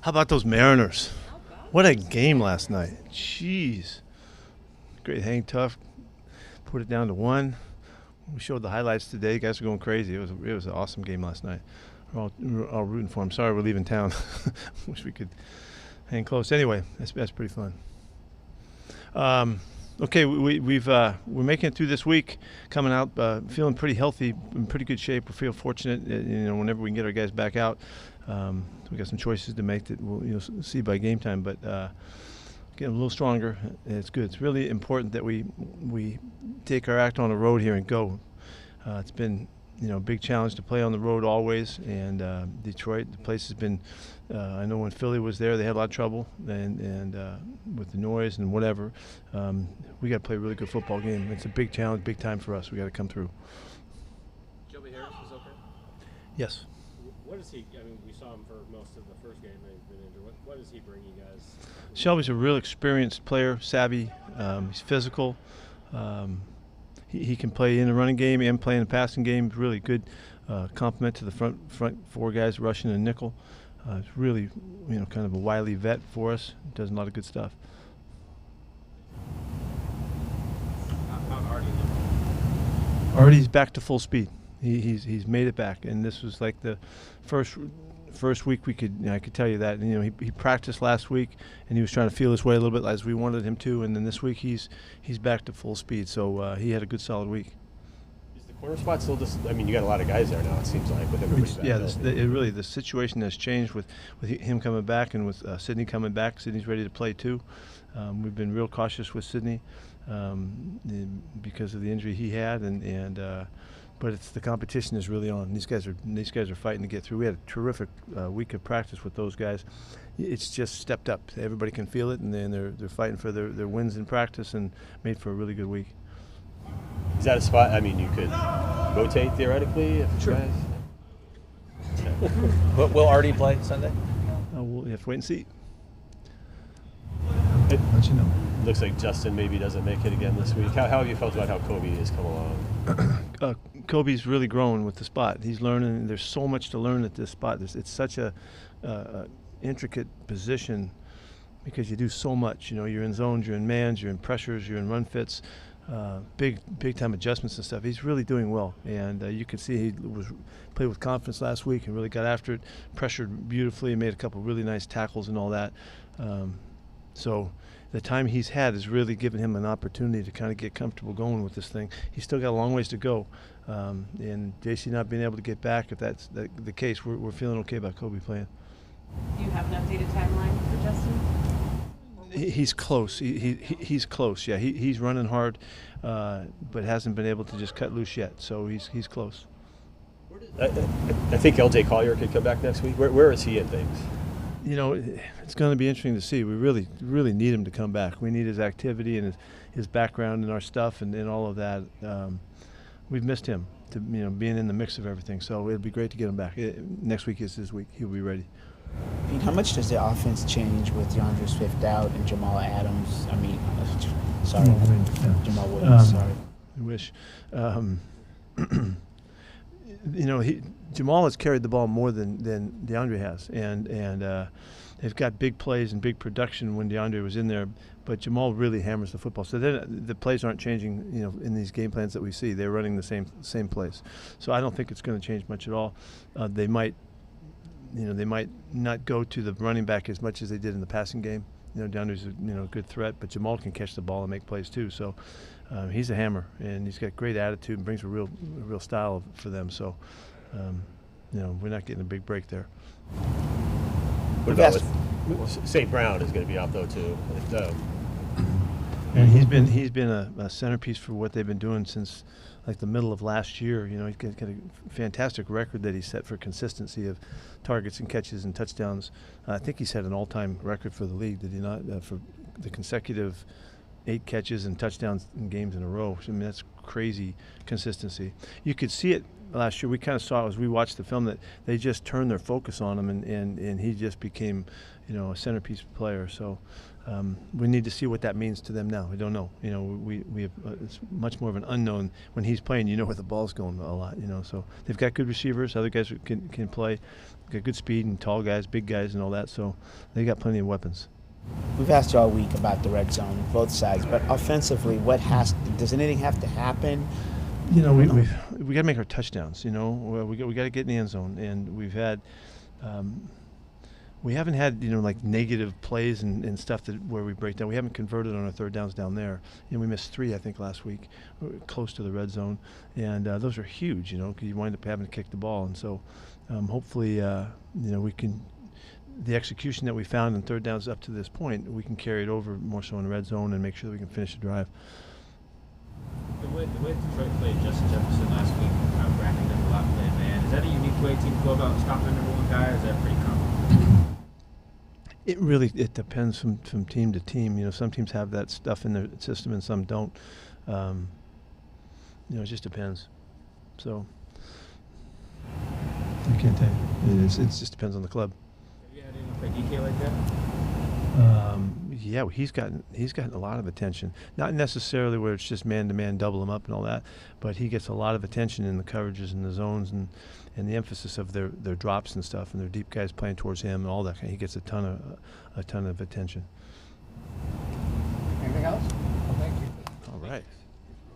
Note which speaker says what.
Speaker 1: How about those Mariners? What a game last night. Jeez. Great hang tough. Put it down to one. We showed the highlights today. You guys are going crazy. It was an awesome game last night. We're all rooting for him. Sorry we're leaving town. Wish we could hang close. Anyway, that's pretty fun. Okay, we're making it through this week, coming out feeling pretty healthy, in pretty good shape. We feel fortunate, whenever we can get our guys back out. We got some choices to make that we'll see by game time, but getting a little stronger. It's good. It's really important that we take our act on the road here and go. It's been a big challenge to play on the road always, and Detroit, the place has been. I know when Philly was there, they had a lot of trouble, and with the noise and whatever. We got to play a really good football game. It's a big challenge, big time for us. We got to come through.
Speaker 2: Joby Harris is okay?
Speaker 1: Yes.
Speaker 2: What is he? I mean, we saw him for most of the first game that he's been injured. What does he bring you guys?
Speaker 1: Shelby's a real experienced player, savvy. He's physical. He can play in the running game and play in the passing game. Really good complement to the front four guys, rushing and nickel. It's really, kind of a wily vet for us. Does a lot of good stuff.
Speaker 2: How'd Artie look?
Speaker 1: Artie's back to full speed. He's made it back, and this was like the first week I could tell you that. He practiced last week, and he was trying to feel his way a little bit as we wanted him to, and then this week he's back to full speed. So he had a good solid week.
Speaker 2: Is the corner spot still just? I mean, you got a lot of guys there now. It seems like with everybody back.
Speaker 1: Yeah, the situation has changed with him coming back and with Sidney coming back. Sidney's ready to play too. We've been real cautious with Sidney because of the injury he had, but it's the competition is really on. These guys are fighting to get through. We had a terrific week of practice with those guys. It's just stepped up. Everybody can feel it, and then they're fighting for their wins in practice and made for a really good week.
Speaker 2: Is that a spot? I mean, you could rotate theoretically if
Speaker 1: Sure.
Speaker 2: guys.
Speaker 3: Will Artie play Sunday?
Speaker 1: We'll have to wait and see.
Speaker 2: It
Speaker 1: Let you know.
Speaker 2: looks like Justin maybe doesn't make it again this week. How have you felt about how Coby has come along?
Speaker 1: Coby's really grown with the spot. He's learning. There's so much to learn at this spot. It's such a intricate position because you do so much. You're in zones, you're in mans, you're in pressures, you're in run fits, big time adjustments and stuff. He's really doing well, and you can see he played with confidence last week and really got after it. Pressured beautifully, made a couple really nice tackles and all that. So the time he's had has really given him an opportunity to kind of get comfortable going with this thing. He's still got a long ways to go, and JC not being able to get back, if that's the case, we're feeling okay about Coby playing.
Speaker 4: Do you have an updated timeline for Justin?
Speaker 1: He's close. He's close. Yeah, he's running hard, but hasn't been able to just cut loose yet. So he's close.
Speaker 2: I think L.J. Collier could come back next week. Where is he in things?
Speaker 1: It's going to be interesting to see. We really need him to come back. We need his activity and his background and our stuff and all of that. We've missed him to being in the mix of everything. So it'd be great to get him back. Next week is his week. He'll be ready.
Speaker 5: Pete, how much does the offense change with DeAndre Swift out and Jamal Adams? Jamal Williams. Sorry.
Speaker 1: I wish. Jamal has carried the ball more than DeAndre has, and they've got big plays and big production when DeAndre was in there. But Jamal really hammers the football. So then the plays aren't changing. In these game plans that we see, they're running the same plays. So I don't think it's going to change much at all. They might not go to the running back as much as they did in the passing game. DeAndre's a good threat, but Jamal can catch the ball and make plays too. So he's a hammer, and he's got great attitude and brings a real style for them. So we're not getting a big break there.
Speaker 2: What about St. Brown is going to be out though too.
Speaker 1: And he's been a centerpiece for what they've been doing since like the middle of last year. He's got a fantastic record that he set for consistency of targets and catches and touchdowns. I think he set an all-time record for the league, did he not? For the consecutive 8 catches and touchdowns in games in a row. I mean, that's crazy consistency. You could see it last year. We kind of saw as we watched the film that they just turned their focus on him, and he just became, a centerpiece player. So we need to see what that means to them now. We don't know. We have, it's much more of an unknown. When he's playing, where the ball's going a lot. So they've got good receivers. Other guys can play. got good speed and tall guys, big guys, and all that. So they got plenty of weapons.
Speaker 5: We've asked you all week about the red zone, both sides, but offensively, does anything have to happen?
Speaker 1: You know, we got to make our touchdowns. You know, we got to get in the end zone, and we haven't had like negative plays and stuff where we break down. We haven't converted on our third downs down there. We missed 3 I think last week, close to the red zone, and those are huge. Because you wind up having to kick the ball, and so hopefully we can. The execution that we found in third downs up to this point, we can carry it over more so in the red zone and make sure that we can finish the drive.
Speaker 3: The way Detroit played Justin Jefferson last week, wrapping them a lot playing man, is that a unique way teams go about stopping the number one guy, or is that pretty common?
Speaker 1: It depends from team to team. Some teams have that stuff in their system and some don't. It just depends. So I can't tell you. It just depends on the club.
Speaker 3: Have you had anyone play DK like that?
Speaker 1: Yeah, he's gotten a lot of attention. Not necessarily where it's just man-to-man, double him up and all that, but he gets a lot of attention in the coverages and the zones and the emphasis of their drops and stuff and their deep guys playing towards him and all that. He gets a ton of attention.
Speaker 6: Anything else? Well, thank you.
Speaker 1: All right.